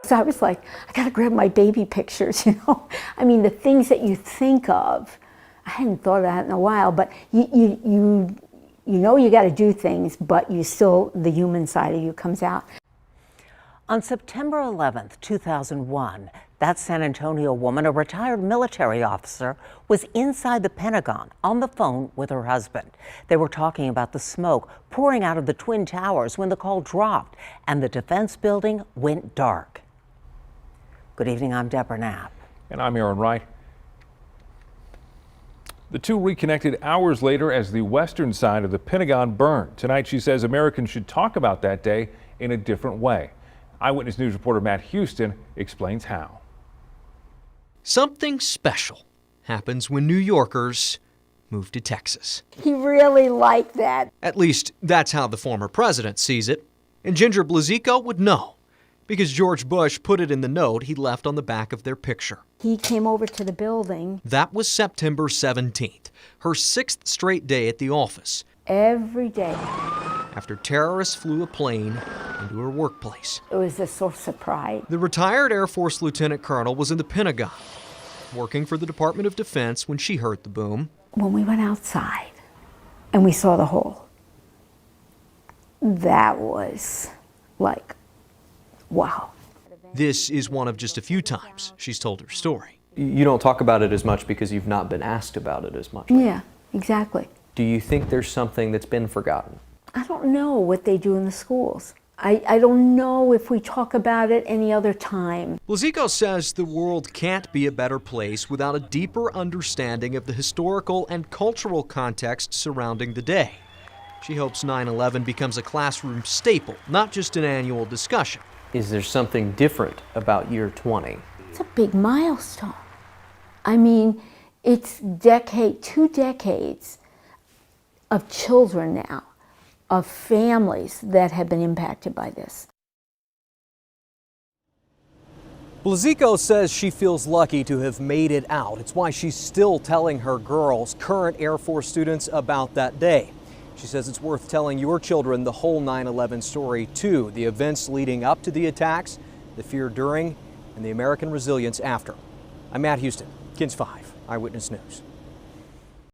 So I was like, I gotta grab my baby pictures, you know? I mean, the things that you think of, I hadn't thought of that in a while, but you know you gotta do things, but you still, the human side of you comes out. On September 11th, 2001, that San Antonio woman, a retired military officer, was inside the Pentagon on the phone with her husband. They were talking about the smoke pouring out of the Twin Towers when the call dropped and the defense building went dark. Good evening, I'm Deborah Knapp. And I'm Aaron Wright. The two reconnected hours later as the western side of the Pentagon burned. Tonight, she says Americans should talk about that day in a different way. Eyewitness News reporter Matt Houston explains how. Something special happens when New Yorkers move to Texas. He really liked that. At least that's how the former president sees it. And Ginger Blaziko would know, because George Bush put it in the note he left on the back of their picture. He came over to the building. That was September 17th, her sixth straight day at the office. Every day. After terrorists flew a plane into her workplace. It was a source of pride. The retired Air Force lieutenant colonel was in the Pentagon, working for the Department of Defense when she heard the boom. When we went outside and we saw the hole, that was like, wow. This is one of just a few times she's told her story. You don't talk about it as much because you've not been asked about it as much. Yeah, exactly. Do you think there's something that's been forgotten? I don't know what they do in the schools. I don't know if we talk about it any other time. Blaziko says the world can't be a better place without a deeper understanding of the historical and cultural context surrounding the day. She hopes 9/11 becomes a classroom staple, not just an annual discussion. Is there something different about year 20? It's a big milestone. I mean, it's 2 decades of children now, of families that have been impacted by this. Blaziko says she feels lucky to have made it out. It's why she's still telling her girls, current Air Force students, about that day. She says it's worth telling your children the whole 9/11 story too, the events leading up to the attacks, the fear during, and the American resilience after. I'm Matt Houston, KINS 5 Eyewitness News.